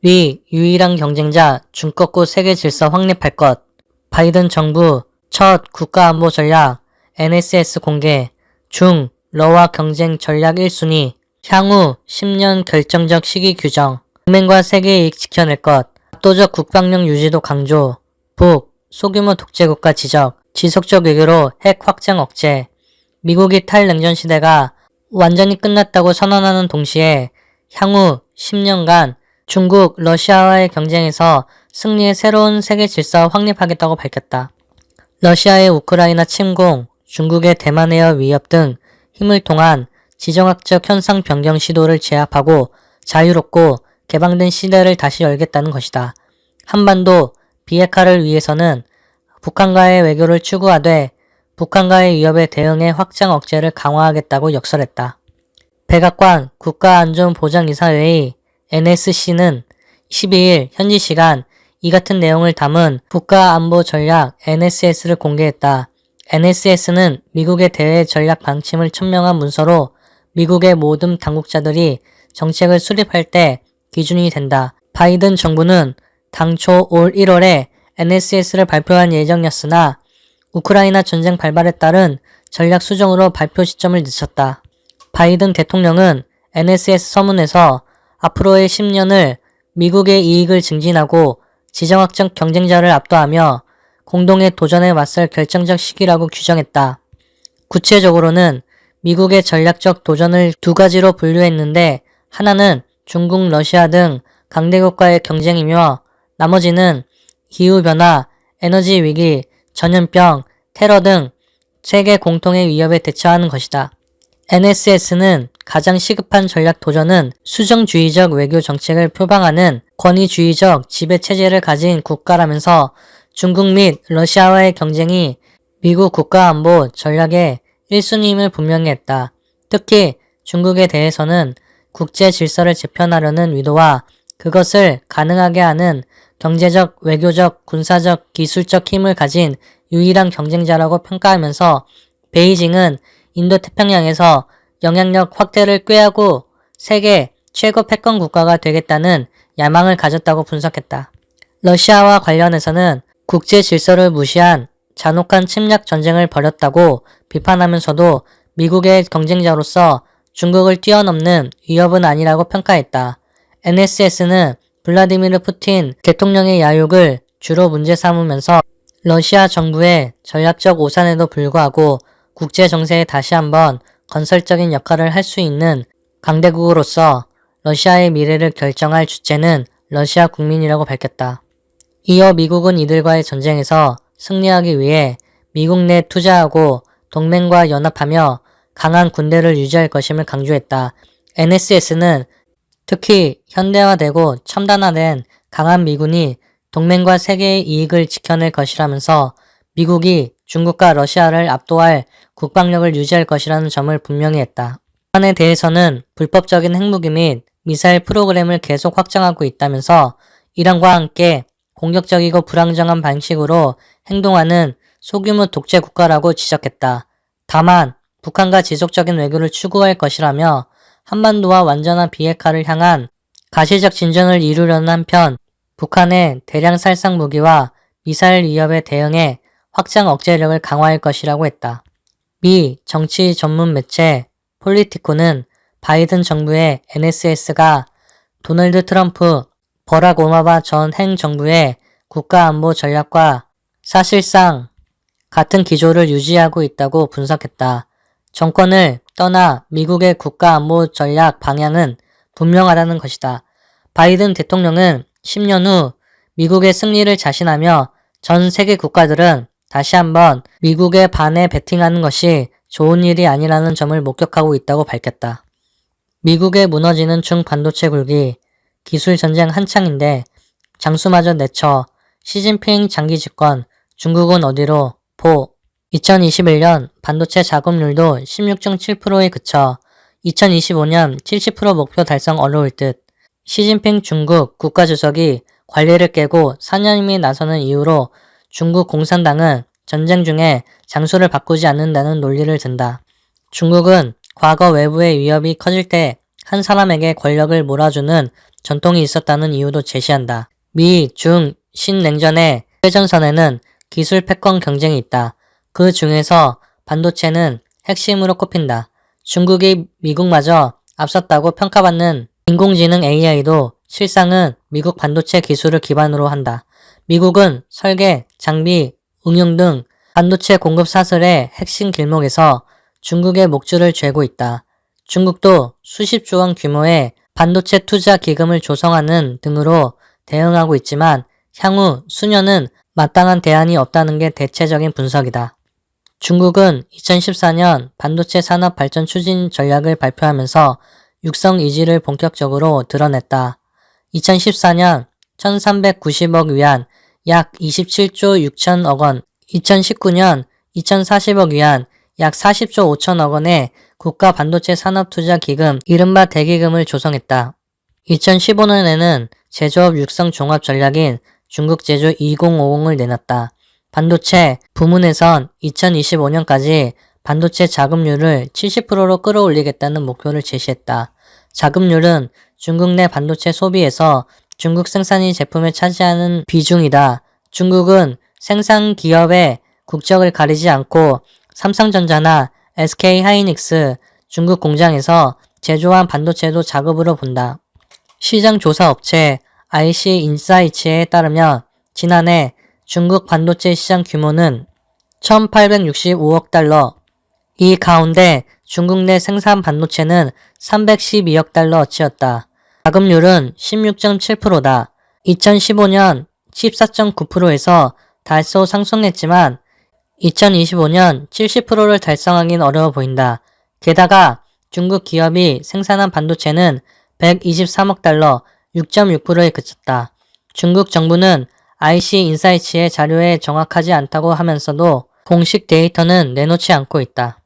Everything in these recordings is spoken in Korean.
미 유일한 경쟁자 중꺾고 세계 질서 확립할 것. 바이든 정부 첫 국가안보 전략 NSS 공개. 중 러와 경쟁 전략 1순위. 향후 10년 결정적 시기 규정. 동맹과 세계 이익 지켜낼 것. 압도적 국방력 유지도 강조. 북 소규모 독재국가 지적. 지속적 외교로 핵 확장 억제. 미국이 탈냉전 시대가 완전히 끝났다고 선언하는 동시에 향후 10년간 중국, 러시아와의 경쟁에서 승리의 새로운 세계 질서 확립하겠다고 밝혔다. 러시아의 우크라이나 침공, 중국의 대만 해협 위협 등 힘을 통한 지정학적 현상 변경 시도를 제압하고 자유롭고 개방된 시대를 다시 열겠다는 것이다. 한반도 비핵화를 위해서는 북한과의 외교를 추구하되 북한과의 위협에 대응해 확장 억제를 강화하겠다고 역설했다. 백악관 국가안전보장이사회의 NSC는 12일 현지 시간 이 같은 내용을 담은 국가안보전략 NSS를 공개했다. NSS는 미국의 대외 전략 방침을 천명한 문서로 미국의 모든 당국자들이 정책을 수립할 때 기준이 된다. 바이든 정부는 당초 올 1월에 NSS를 발표한 예정이었으나 우크라이나 전쟁 발발에 따른 전략 수정으로 발표 시점을 늦췄다. 바이든 대통령은 NSS 서문에서 앞으로의 10년을 미국의 이익을 증진하고 지정학적 경쟁자를 압도하며 공동의 도전에 맞설 결정적 시기라고 규정했다. 구체적으로는 미국의 전략적 도전을 두 가지로 분류했는데 하나는 중국, 러시아 등 강대국과의 경쟁이며 나머지는 기후변화, 에너지 위기, 전염병, 테러 등 세계 공통의 위협에 대처하는 것이다. NSS는 가장 시급한 전략 도전은 수정주의적 외교 정책을 표방하는 권위주의적 지배체제를 가진 국가라면서 중국 및 러시아와의 경쟁이 미국 국가안보 전략의 1순위임을 분명히 했다. 특히 중국에 대해서는 국제 질서를 재편하려는 의도와 그것을 가능하게 하는 경제적, 외교적, 군사적, 기술적 힘을 가진 유일한 경쟁자라고 평가하면서 베이징은 인도태평양에서 영향력 확대를 꾀하고 세계 최고 패권 국가가 되겠다는 야망을 가졌다고 분석했다. 러시아와 관련해서는 국제 질서를 무시한 잔혹한 침략 전쟁을 벌였다고 비판하면서도 미국의 경쟁자로서 중국을 뛰어넘는 위협은 아니라고 평가했다. NSS는 블라디미르 푸틴 대통령의 야욕을 주로 문제 삼으면서 러시아 정부의 전략적 오산에도 불구하고 국제 정세에 다시 한번 건설적인 역할을 할 수 있는 강대국으로서 러시아의 미래를 결정할 주체는 러시아 국민이라고 밝혔다. 이어 미국은 이들과의 전쟁에서 승리하기 위해 미국 내 투자하고 동맹과 연합하며 강한 군대를 유지할 것임을 강조했다. NSS는 특히 현대화되고 첨단화된 강한 미군이 동맹과 세계의 이익을 지켜낼 것이라면서 미국이 중국과 러시아를 압도할 국방력을 유지할 것이라는 점을 분명히 했다. 북한에 대해서는 불법적인 핵무기 및 미사일 프로그램을 계속 확장하고 있다면서 이란과 함께 공격적이고 불안정한 방식으로 행동하는 소규모 독재 국가라고 지적했다. 다만 북한과 지속적인 외교를 추구할 것이라며 한반도와 완전한 비핵화를 향한 가시적 진전을 이루려는 한편 북한의 대량 살상 무기와 미사일 위협에 대응해 확장 억제력을 강화할 것이라고 했다. 미 정치 전문 매체 폴리티코는 바이든 정부의 NSS가 도널드 트럼프, 버락 오바마 전 행정부의 국가안보 전략과 사실상 같은 기조를 유지하고 있다고 분석했다. 정권을 떠나 미국의 국가안보 전략 방향은 분명하다는 것이다. 바이든 대통령은 10년 후 미국의 승리를 자신하며 전 세계 국가들은 다시 한번 미국에 반해 베팅하는 것이 좋은 일이 아니라는 점을 목격하고 있다고 밝혔다. 미국의 무너지는 중반도체 굴기, 기술 전쟁 한창인데 장수마저 내쳐 시진핑 장기 집권, 중국은 어디로, 2021년 반도체 작업률도 16.7%에 그쳐 2025년 70% 목표 달성 어려울 듯. 시진핑 중국 국가주석이 관리를 깨고 사념이 나서는 이유로 중국 공산당은 전쟁 중에 장소를 바꾸지 않는다는 논리를 든다. 중국은 과거 외부의 위협이 커질 때 한 사람에게 권력을 몰아주는 전통이 있었다는 이유도 제시한다. 미, 중, 신냉전의 최전선에는 기술 패권 경쟁이 있다. 그 중에서 반도체는 핵심으로 꼽힌다. 중국이 미국마저 앞섰다고 평가받는 인공지능 AI도 실상은 미국 반도체 기술을 기반으로 한다. 미국은 설계, 장비, 응용 등 반도체 공급 사슬의 핵심 길목에서 중국의 목줄을 죄고 있다. 중국도 수십조 원 규모의 반도체 투자 기금을 조성하는 등으로 대응하고 있지만 향후 수년은 마땅한 대안이 없다는 게 대체적인 분석이다. 중국은 2014년 반도체 산업 발전 추진 전략을 발표하면서 육성 의지를 본격적으로 드러냈다. 2014년 1390억 위안 약 27조 6천억 원, 2019년 2040억 위안 약 40조 5천억 원의 국가 반도체 산업 투자 기금, 이른바 대기금을 조성했다. 2015년에는 제조업 육성 종합 전략인 중국 제조 2050을 내놨다. 반도체 부문에선 2025년까지 반도체 자금률을 70%로 끌어올리겠다는 목표를 제시했다. 자금률은 중국 내 반도체 소비에서 중국 생산이 제품에 차지하는 비중이다. 중국은 생산 기업의 국적을 가리지 않고 삼성전자나 SK하이닉스 중국 공장에서 제조한 반도체도 자급으로 본다. 시장 조사 업체 IC인사이츠에 따르면 지난해 중국 반도체 시장 규모는 1865억 달러, 이 가운데 중국 내 생산 반도체는 312억 달러어치였다. 자금률은 16.7%다. 2015년 14.9%에서 다소 상승했지만 2025년 70%를 달성하긴 어려워 보인다. 게다가 중국 기업이 생산한 반도체는 123억 달러, 6.6%에 그쳤다. 중국 정부는 IC인사이츠의 자료에 정확하지 않다고 하면서도 공식 데이터는 내놓지 않고 있다.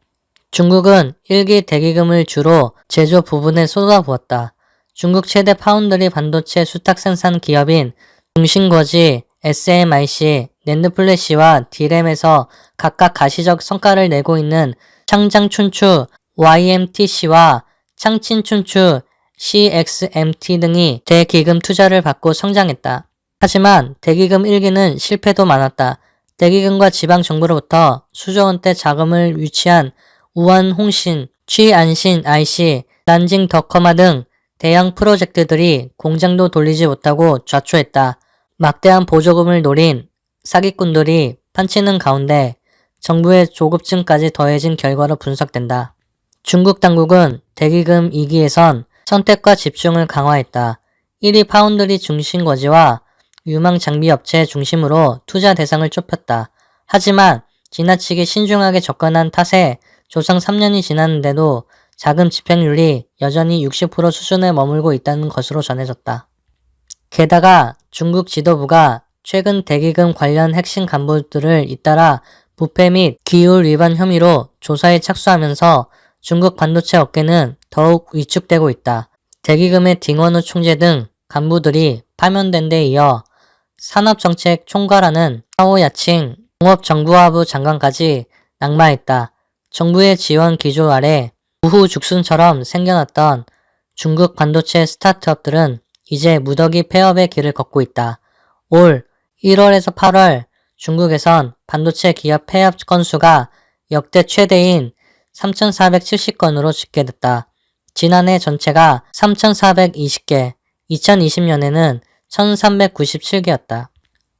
중국은 1기 대기금을 주로 제조 부분에 쏟아부었다. 중국 최대 파운드리 반도체 수탁 생산 기업인 중芯거지, SMIC, 낸드플래시와 D램에서 각각 가시적 성과를 내고 있는 창장춘추, YMTC와 창친춘추, CXMT 등이 대기금 투자를 받고 성장했다. 하지만 대기금 1기는 실패도 많았다. 대기금과 지방정부로부터 수조 원대 자금을 유치한 우한홍신, 취안신 IC, 난징 더커마 등 대형 프로젝트들이 공장도 돌리지 못하고 좌초했다. 막대한 보조금을 노린 사기꾼들이 판치는 가운데 정부의 조급증까지 더해진 결과로 분석된다. 중국 당국은 대기금 2기에선 선택과 집중을 강화했다. 1위 파운드리 중심거지와 유망 장비업체 중심으로 투자 대상을 좁혔다. 하지만 지나치게 신중하게 접근한 탓에 조성 3년이 지났는데도 자금 집행률이 여전히 60% 수준에 머물고 있다는 것으로 전해졌다. 게다가 중국 지도부가 최근 대기금 관련 핵심 간부들을 잇따라 부패 및 기율 위반 혐의로 조사에 착수하면서 중국 반도체 업계는 더욱 위축되고 있다. 대기금의 딩원우 총재 등 간부들이 파면된 데 이어 산업정책 총괄하는 하오야칭 농업정부화부 장관까지 낙마했다. 정부의 지원 기조 아래 우후죽순처럼 생겨났던 중국 반도체 스타트업들은 이제 무더기 폐업의 길을 걷고 있다. 올 1월에서 8월 중국에선 반도체 기업 폐업 건수가 역대 최대인 3,470건으로 집계됐다. 지난해 전체가 3,420개, 2020년에는 1,397개였다.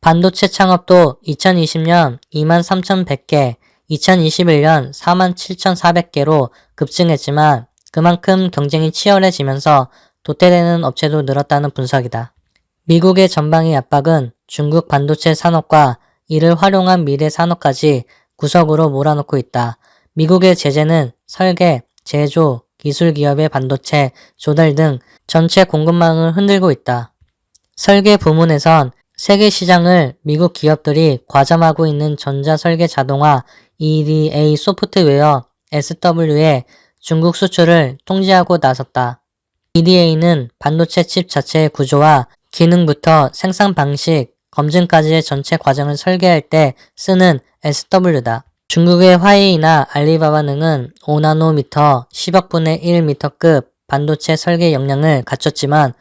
반도체 창업도 2020년 23,100개, 2021년 47,400개로 급증했지만 그만큼 경쟁이 치열해지면서 도태되는 업체도 늘었다는 분석이다. 미국의 전방위 압박은 중국 반도체 산업과 이를 활용한 미래 산업까지 구석으로 몰아넣고 있다. 미국의 제재는 설계, 제조, 기술 기업의 반도체, 조달 등 전체 공급망을 흔들고 있다. 설계 부문에선 세계 시장을 미국 기업들이 과점하고 있는 전자설계 자동화, EDA 소프트웨어, SW의 중국 수출을 통제하고 나섰다. EDA는 반도체 칩 자체의 구조와 기능부터 생산 방식, 검증까지의 전체 과정을 설계할 때 쓰는 SW다. 중국의 화웨이나 알리바바 등은 5나노미터, 10억 분의 1미터급 반도체 설계 역량을 갖췄지만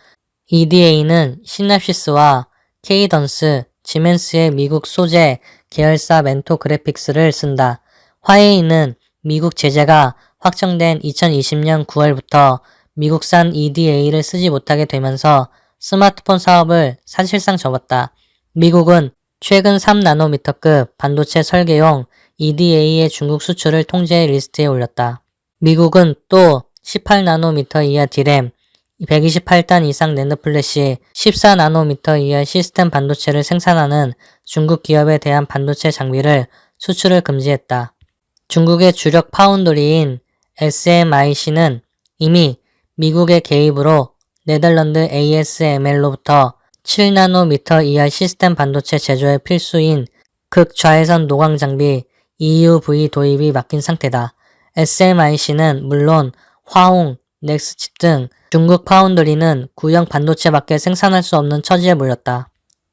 EDA는 시냅시스와 케이던스, 지멘스의 미국 소재 계열사 멘토 그래픽스를 쓴다. 화웨이는 미국 제재가 확정된 2020년 9월부터 미국산 EDA를 쓰지 못하게 되면서 스마트폰 사업을 사실상 접었다. 미국은 최근 3나노미터급 반도체 설계용 EDA의 중국 수출을 통제 리스트에 올렸다. 미국은 또 18나노미터 이하 D램, 128단 이상 낸드플래시, 14나노미터 이하 시스템 반도체를 생산하는 중국 기업에 대한 반도체 장비를 수출을 금지했다. 중국의 주력 파운드리인 SMIC는 이미 미국의 개입으로 네덜란드 ASML로부터 7나노미터 이하 시스템 반도체 제조에 필수인 극좌회선 노광 장비 EUV 도입이 맡긴 상태다. SMIC는 물론 화홍, 넥스칩 등 중국 파운드리는 구형 반도체밖에 생산할 수 없는 처지에 몰렸다.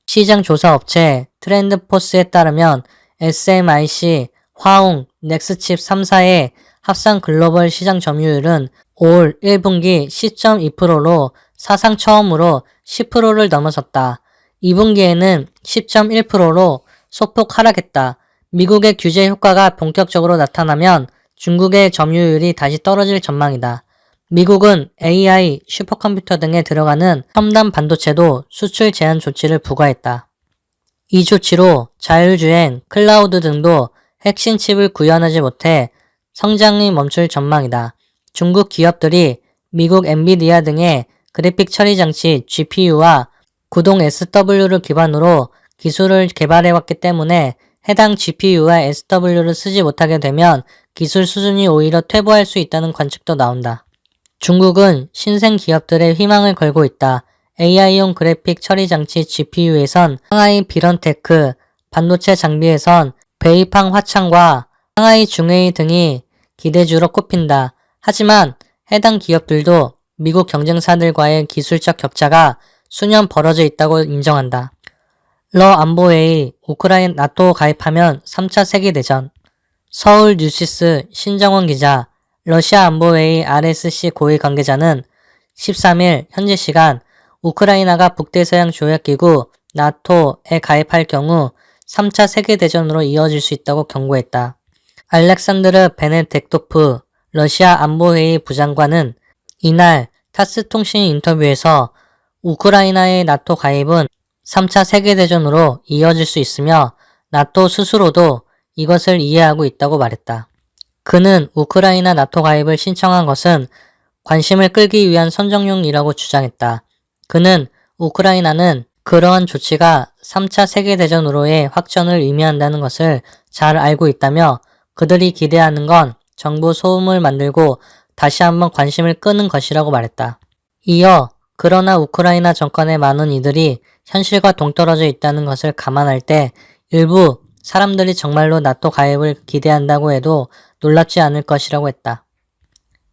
시장 조사 업체 트렌드포스에 따르면 SMIC, 화홍, 넥스칩 3사의 합산 글로벌 시장 점유율은 올 1분기 10.2%로 사상 처음으로 10%를 넘어섰다. 2분기에는 10.1%로 소폭 하락했다. 미국의 규제 효과가 본격적으로 나타나면 중국의 점유율이 다시 떨어질 전망이다. 미국은 AI, 슈퍼컴퓨터 등에 들어가는 첨단 반도체도 수출 제한 조치를 부과했다. 이 조치로 자율주행, 클라우드 등도 핵심 칩을 구현하지 못해 성장이 멈출 전망이다. 중국 기업들이 미국 엔비디아 등의 그래픽 처리 장치 GPU와 구동 SW를 기반으로 기술을 개발해왔기 때문에 해당 GPU와 SW를 쓰지 못하게 되면 기술 수준이 오히려 퇴보할 수 있다는 관측도 나온다. 중국은 신생 기업들의 희망을 걸고 있다. AI용 그래픽 처리 장치 GPU에선 상하이 비런테크, 반도체 장비에선 베이팡 화창과 상하이 중웨이 등이 기대주로 꼽힌다. 하지만 해당 기업들도 미국 경쟁사들과의 기술적 격차가 수년 벌어져 있다고 인정한다. 러 안보회의 우크라이나 나토 가입하면 3차 세계대전. 서울 뉴시스 신정원 기자. 러시아 안보회의 RSC 고위 관계자는 13일 현지 시간 우크라이나가 북대서양 조약기구 나토에 가입할 경우 3차 세계대전으로 이어질 수 있다고 경고했다. 알렉산드르 베네덱토프 러시아 안보회의 부장관은 이날 타스 통신 인터뷰에서 우크라이나의 나토 가입은 3차 세계대전으로 이어질 수 있으며 나토 스스로도 이것을 이해하고 있다고 말했다. 그는 우크라이나 나토 가입을 신청한 것은 관심을 끌기 위한 선정용이라고 주장했다. 그는 우크라이나는 그러한 조치가 3차 세계대전으로의 확전을 의미한다는 것을 잘 알고 있다며 그들이 기대하는 건 정부 소음을 만들고 다시 한번 관심을 끄는 것이라고 말했다. 이어 그러나 우크라이나 정권의 많은 이들이 현실과 동떨어져 있다는 것을 감안할 때 일부 사람들이 정말로 나토 가입을 기대한다고 해도 놀랍지 않을 것이라고 했다.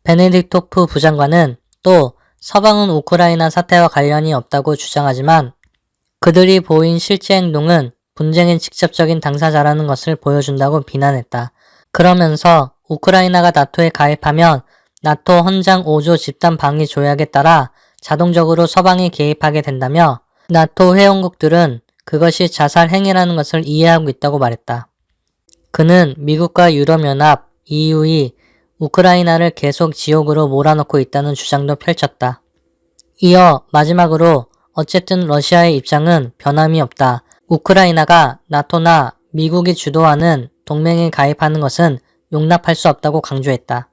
베네딕토프 부장관은 또 서방은 우크라이나 사태와 관련이 없다고 주장하지만 그들이 보인 실제 행동은 분쟁의 직접적인 당사자라는 것을 보여준다고 비난했다. 그러면서 우크라이나가 나토에 가입하면 나토 헌장 5조 집단 방위 조약에 따라 자동적으로 서방이 개입하게 된다며 나토 회원국들은 그것이 자살 행위라는 것을 이해하고 있다고 말했다. 그는 미국과 유럽연합, EU이 우크라이나를 계속 지옥으로 몰아넣고 있다는 주장도 펼쳤다. 이어 마지막으로 어쨌든 러시아의 입장은 변함이 없다. 우크라이나가 나토나 미국이 주도하는 동맹에 가입하는 것은 용납할 수 없다고 강조했다.